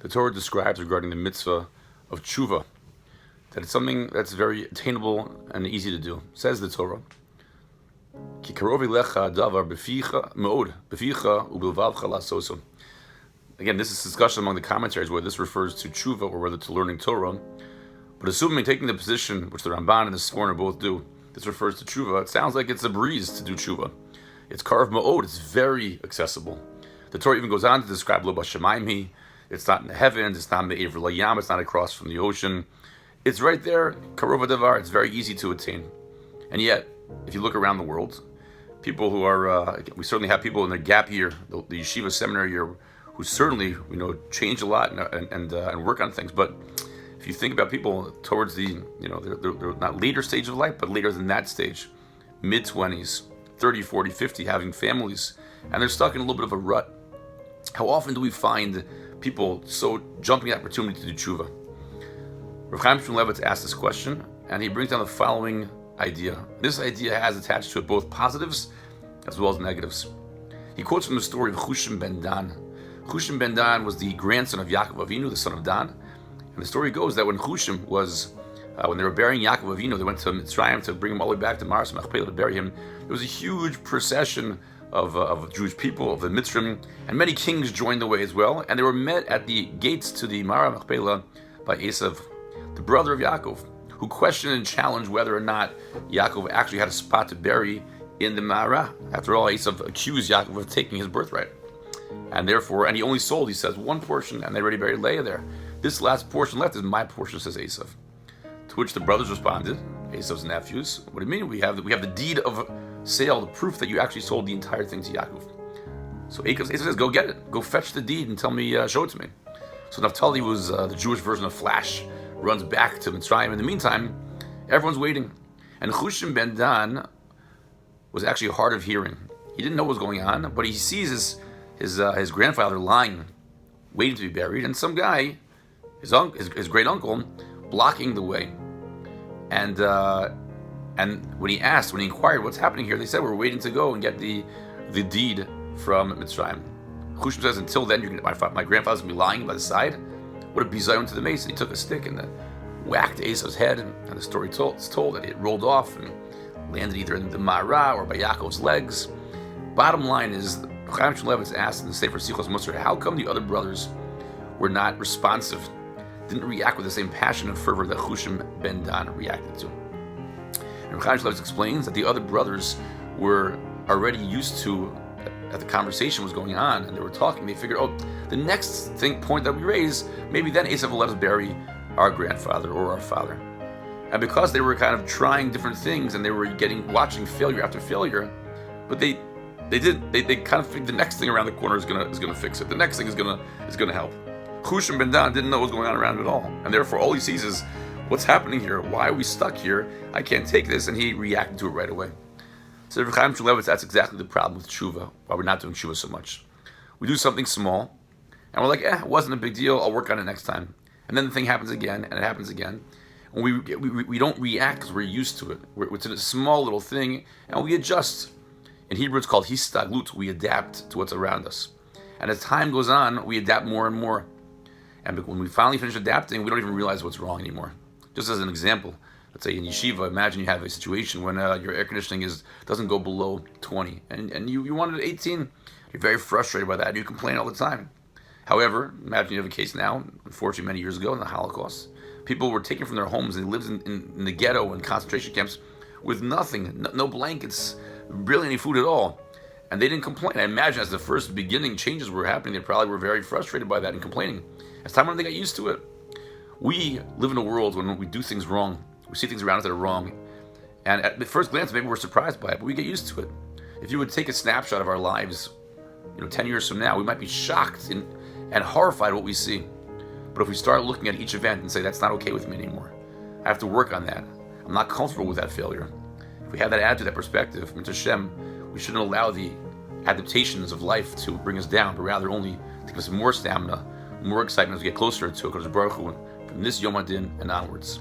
the Torah describes regarding the mitzvah of tshuva, that it's something that's very attainable and easy to do. Says the Torah, Ki karovi lecha davar beficha meod, beficha ubilvavcha lasoso. Again, this is discussion among the commentaries whether this refers to tshuva or whether to learning Torah. But assuming taking the position, which the Ramban and the Sforno both do, this refers to tshuva, it sounds like it's a breeze to do tshuva. It's karv ma'od, it's very accessible. The Torah even goes on to describe lo b'shamayim, it's not in the heavens, it's not in the Eivr Layam, it's not across from the ocean. It's right there, karov davar, it's very easy to attain. And yet, if you look around the world, people who are, we certainly have people in their gap year, the yeshiva seminary year, who certainly, change a lot and work on things. But if you think about people towards the, they're not later stage of life, but later than that stage, mid-20s, 30, 40, 50, having families, and they're stuck in a little bit of a rut. How often do we find people so jumping at opportunity to do tshuva? Rav Chaim Shmulevitz asked this question, and he brings down the following idea. This idea has attached to it both positives as well as negatives. He quotes from the story of Chushim ben Dan. Chushim ben Dan was the grandson of Yaakov Avinu, the son of Dan. And the story goes that when Chushim was, when they were burying Yaakov Avinu, they went to Mitzrayim to bring him all the way back to Maras Machpelah to bury him. There was a huge procession of Jewish people, of the Mitzrim, and many kings joined the way as well. And they were met at the gates to the Maras Machpelah by Esav, the brother of Yaakov, who questioned and challenged whether or not Yaakov actually had a spot to bury in the Marah. After all, Esav accused Yaakov of taking his birthright. And therefore, and he only sold, he says, one portion, and they already buried Leah there. This last portion left is my portion, says Esav. To which the brothers responded, Esav's nephews, what do you mean? We have the deed of sale, the proof that you actually sold the entire thing to Yaakov. So Esav says, go get it. Go fetch the deed and tell me, show it to me. So Naphtali was the Jewish version of Flash, runs back to Mitzrayim. In the meantime, everyone's waiting. And Chushim ben Dan was actually hard of hearing. He didn't know what was going on, but he sees his grandfather lying, waiting to be buried, and some guy, his great uncle, blocking the way. And when he inquired what's happening here, they said, we're waiting to go and get the deed from Mitzrayim. Chushim says, until then, my grandfather's going to be lying by the side. What a bizayon to the mason. He took a stick and whacked Esav's head, and the story is told that it rolled off and landed either in the Marah or by Yaakov's legs. Bottom line is, Chaim Shmulevitz asked in the Sefer Sichos Musar, how come the other brothers were not responsive, didn't react with the same passion and fervor that Chushim ben Dan reacted to? And Chaim Shmulevitz explains that the other brothers were already used to, that the conversation was going on and they were talking, they figured, the next point that we raise, maybe then Esav will let us bury our grandfather or our father. And because they were kind of trying different things and they were watching failure after failure, but they kind of think the next thing around the corner is gonna fix it. The next thing is gonna help. Chushim ben Dan didn't know what was going on around it at all, and therefore all he sees is, what's happening here? Why are we stuck here? I can't take this, and he reacted to it right away. So for Chaim Shmulevitz, that's exactly the problem with tshuva. Why we're not doing tshuva so much. We do something small, and we're like, it wasn't a big deal. I'll work on it next time. And then the thing happens again, and it happens again. And we don't react because we're used to it. It's a small little thing, and we adjust. In Hebrew, it's called histaglut. We adapt to what's around us. And as time goes on, we adapt more and more. And when we finally finish adapting, we don't even realize what's wrong anymore. Just as an example, let's say in yeshiva, imagine you have a situation when your air conditioning doesn't go below 20, and you want it at 18. You're very frustrated by that. You complain all the time. However, imagine you have a case now, unfortunately many years ago in the Holocaust. People were taken from their homes and they lived in the ghetto and concentration camps with nothing, no blankets, barely any food at all. And they didn't complain. I imagine as the first beginning changes were happening, they probably were very frustrated by that and complaining. As time went on, they got used to it. We live in a world when we do things wrong. We see things around us that are wrong. And at the first glance, maybe we're surprised by it, but we get used to it. If you would take a snapshot of our lives, 10 years from now, we might be shocked and horrified at what we see. But if we start looking at each event and say, that's not okay with me anymore, I have to work on that. I'm not comfortable with that failure. If we have that attitude, that perspective, Mitzvah Shem, we shouldn't allow the adaptations of life to bring us down, but rather only to give us more stamina, more excitement as we get closer to HaKadosh Baruch Hu from this Yom HaDin and onwards.